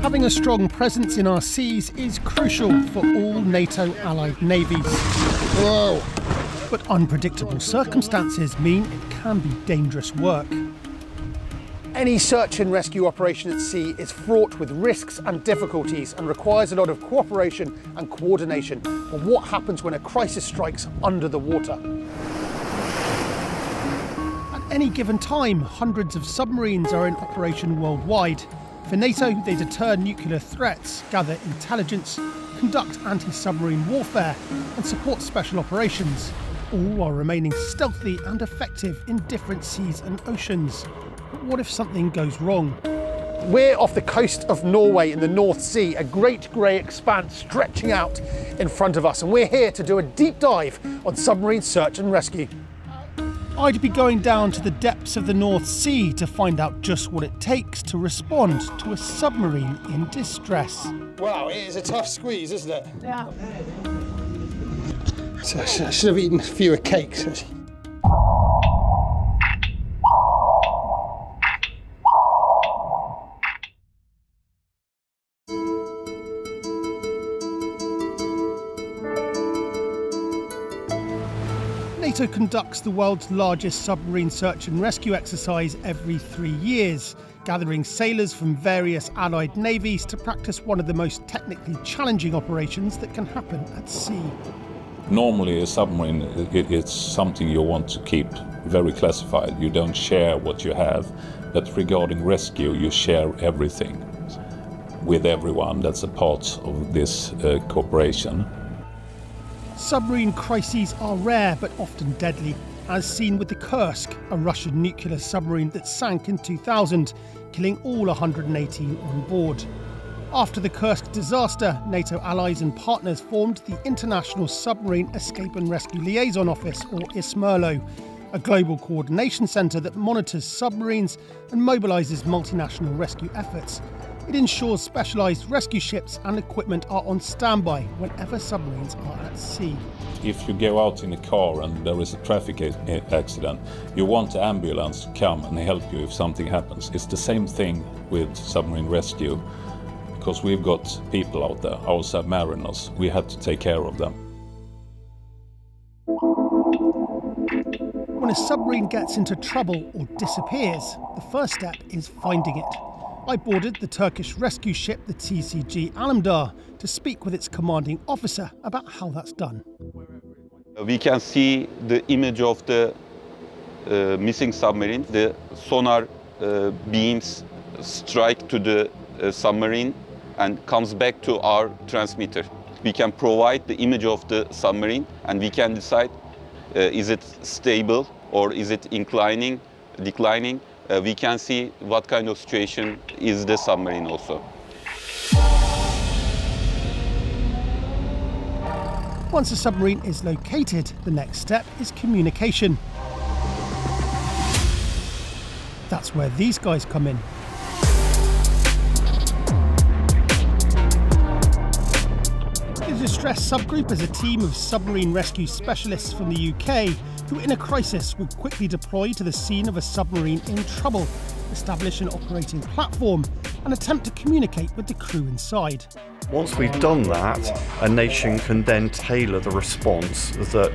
Having a strong presence in our seas is crucial for all NATO allied navies. Whoa. But unpredictable circumstances mean it can be dangerous work. Any search and rescue operation at sea is fraught with risks and difficulties and requires a lot of cooperation and coordination. But what happens when a crisis strikes under the water? At any given time, hundreds of submarines are in operation worldwide. For NATO, they deter nuclear threats, gather intelligence, conduct anti-submarine warfare and support special operations, all while remaining stealthy and effective in different seas and oceans. But what if something goes wrong? We're off the coast of Norway in the North Sea, a great grey expanse stretching out in front of us, and we're here to do a deep dive on submarine search and rescue. I'd be going down to the depths of the North Sea to find out just what it takes to respond to a submarine in distress. Wow, it is a tough squeeze, isn't it? Yeah. So I should have eaten fewer cakes, actually. NATO conducts the world's largest submarine search and rescue exercise every 3 years, gathering sailors from various allied navies to practice one of the most technically challenging operations that can happen at sea. Normally a submarine, it's something you want to keep very classified. You don't share what you have, but regarding rescue, you share everything with everyone that's a part of this cooperation. Submarine crises are rare but often deadly, as seen with the Kursk, a Russian nuclear submarine that sank in 2000, killing all 118 on board. After the Kursk disaster, NATO allies and partners formed the International Submarine Escape and Rescue Liaison Office, or ISMERLO, a global coordination centre that monitors submarines and mobilises multinational rescue efforts. It ensures specialised rescue ships and equipment are on standby whenever submarines are at sea. If you go out in a car and there is a traffic accident, you want the ambulance to come and help you if something happens. It's the same thing with submarine rescue, because we've got people out there, our submariners. We have to take care of them. When a submarine gets into trouble or disappears, the first step is finding it. I boarded the Turkish rescue ship, the TCG Alemdar, to speak with its commanding officer about how that's done. We can see the image of the missing submarine. The sonar beams strike to the submarine and comes back to our transmitter. We can provide the image of the submarine and we can decide is it stable or is it inclining, declining. We can see what kind of situation is the submarine also. Once a submarine is located, the next step is communication. That's where these guys come in. The Distress Subgroup is a team of submarine rescue specialists from the UK who, in a crisis, will quickly deploy to the scene of a submarine in trouble, establish an operating platform and attempt to communicate with the crew inside. Once we've done that, a nation can then tailor the response that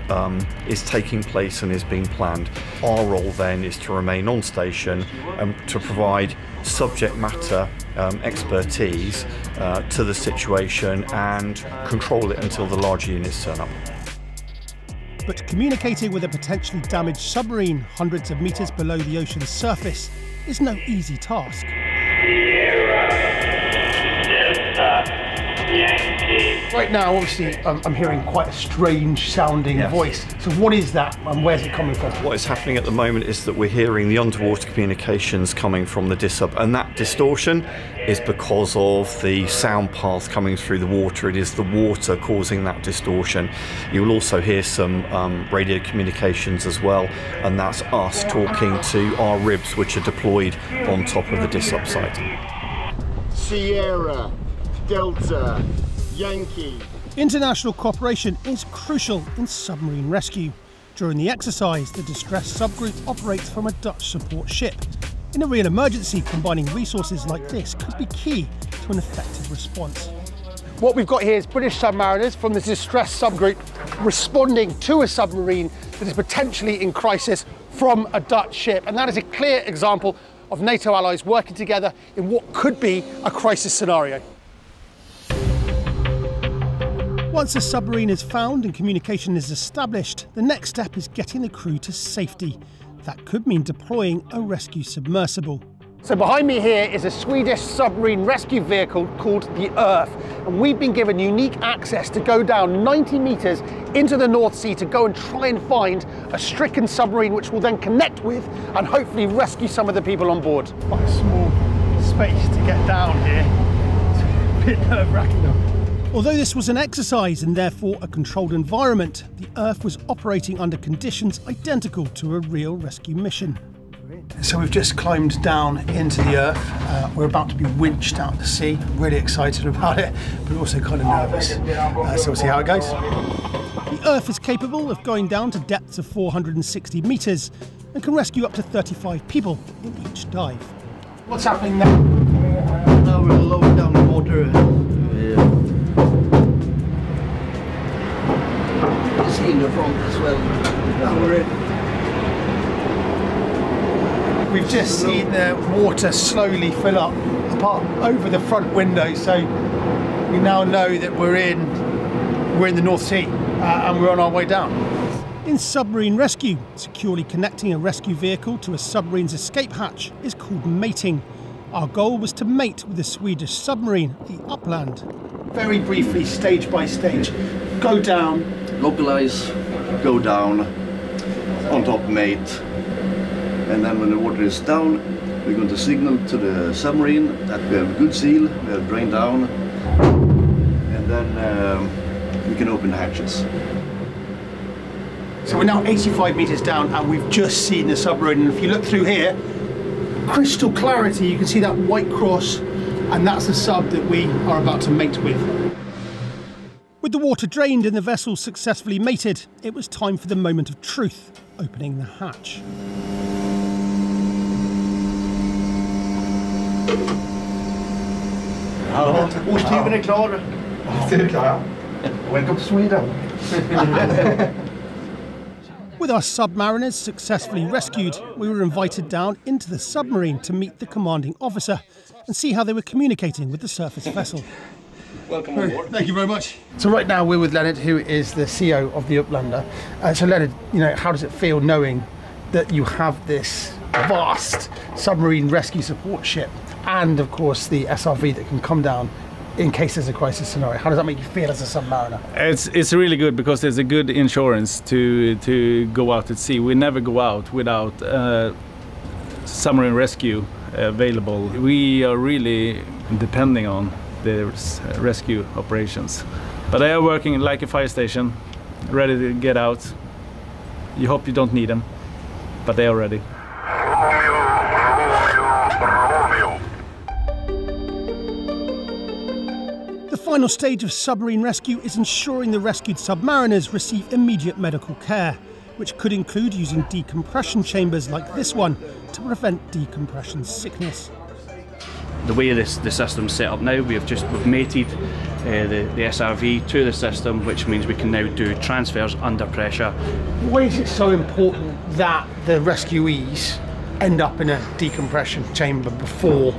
is taking place and is being planned. Our role then is to remain on station and to provide subject matter expertise to the situation and control it until the larger units turn up. But communicating with a potentially damaged submarine hundreds of metres below the ocean's surface is no easy task. Right now, obviously, I'm hearing quite a strange sounding voice. So what is that and where's it coming from? What is happening at the moment is that we're hearing the underwater communications coming from the DISUB, and that distortion is because of the sound path coming through the water. It is the water causing that distortion. You will also hear some radio communications as well, and that's us talking to our ribs, which are deployed on top of the DISUB site. Sierra, Delta, Yankee. International cooperation is crucial in submarine rescue. During the exercise, the Distress Subgroup operates from a Dutch support ship. In a real emergency, combining resources like this could be key to an effective response. What we've got here is British submariners from the distress subgroup responding to a submarine that is potentially in crisis from a Dutch ship. And that is a clear example of NATO allies working together in what could be a crisis scenario. Once a submarine is found and communication is established, the next step is getting the crew to safety. That could mean deploying a rescue submersible. So behind me here is a Swedish submarine rescue vehicle called the Earth, and we've been given unique access to go down 90 metres into the North Sea to go and try and find a stricken submarine which we'll then connect with and hopefully rescue some of the people on board. Quite a small space to get down here. It's a bit nerve-wracking though. Although this was an exercise and therefore a controlled environment, the Earth was operating under conditions identical to a real rescue mission. So we've just climbed down into the Earth. We're about to be winched out to sea. Really excited about it, but also kind of nervous. So we'll see how it goes. The Earth is capable of going down to depths of 460 metres and can rescue up to 35 people in each dive. What's happening now? Now we're lowering down the water. It's in the front as well. Now we're in. We've just seen the water slowly fill up over the front window, so we now know that we're in the North Sea and we're on our way down. In submarine rescue, securely connecting a rescue vehicle to a submarine's escape hatch is called mating. Our goal was to mate with a Swedish submarine, the Upland. Very briefly, stage by stage, go down. Localize, go down, on top mate. And then when the water is down, we're going to signal to the submarine that we have a good seal, we have drained down, and then we can open the hatches. So we're now 85 metres down and we've just seen the submarine, and if you look through here, crystal clarity, you can see that white cross, and that's the sub that we are about to mate with. With the water drained and the vessel successfully mated, it was time for the moment of truth, opening the hatch. Hallå, osthyveln är klar. Welcome to Sweden. With our submariners successfully rescued, we were invited down into the submarine to meet the commanding officer and see how they were communicating with the surface vessel. Welcome on board. Thank you very much. So right now we're with Leonard, who is the CEO of the Uplander. So Leonard, how does it feel knowing that you have this vast submarine rescue support ship and of course the SRV that can come down in case there's a crisis scenario? How does that make you feel as a submariner? It's really good because there's a good insurance to go out at sea. We never go out without submarine rescue available. We are really depending on the rescue operations. But they are working like a fire station, ready to get out. You hope you don't need them, but they are ready. The final stage of submarine rescue is ensuring the rescued submariners receive immediate medical care, which could include using decompression chambers like this one to prevent decompression sickness. The way the system's set up now, we've mated the SRV to the system, which means we can now do transfers under pressure. Why is it so important that the rescuees end up in a decompression chamber before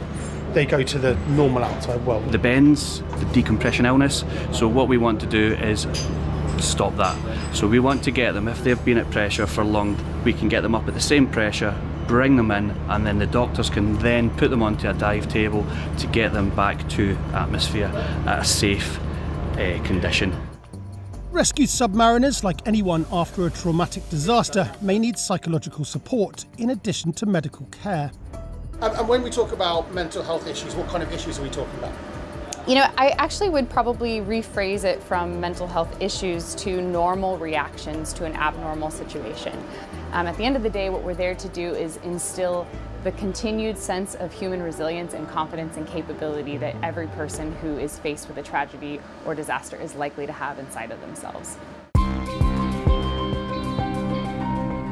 they go to the normal outside world? The bends, the decompression illness, so what we want to do is stop that. So we want to get them, if they've been at pressure for long, we can get them up at the same pressure, bring them in, and then the doctors can then put them onto a dive table to get them back to atmosphere at a safe condition. Rescued submariners, like anyone after a traumatic disaster, may need psychological support in addition to medical care. And when we talk about mental health issues, what kind of issues are we talking about? I actually would probably rephrase it from mental health issues to normal reactions to an abnormal situation. At the end of the day, what we're there to do is instill the continued sense of human resilience and confidence and capability that every person who is faced with a tragedy or disaster is likely to have inside of themselves.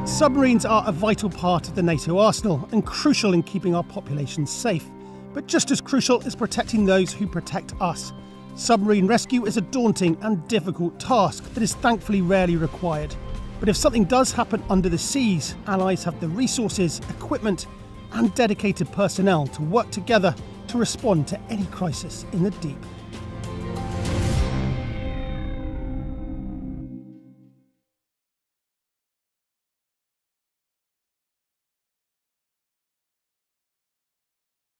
Submarines are a vital part of the NATO arsenal and crucial in keeping our populations safe. But just as crucial is protecting those who protect us. Submarine rescue is a daunting and difficult task that is thankfully rarely required. But if something does happen under the seas, allies have the resources, equipment and dedicated personnel to work together to respond to any crisis in the deep.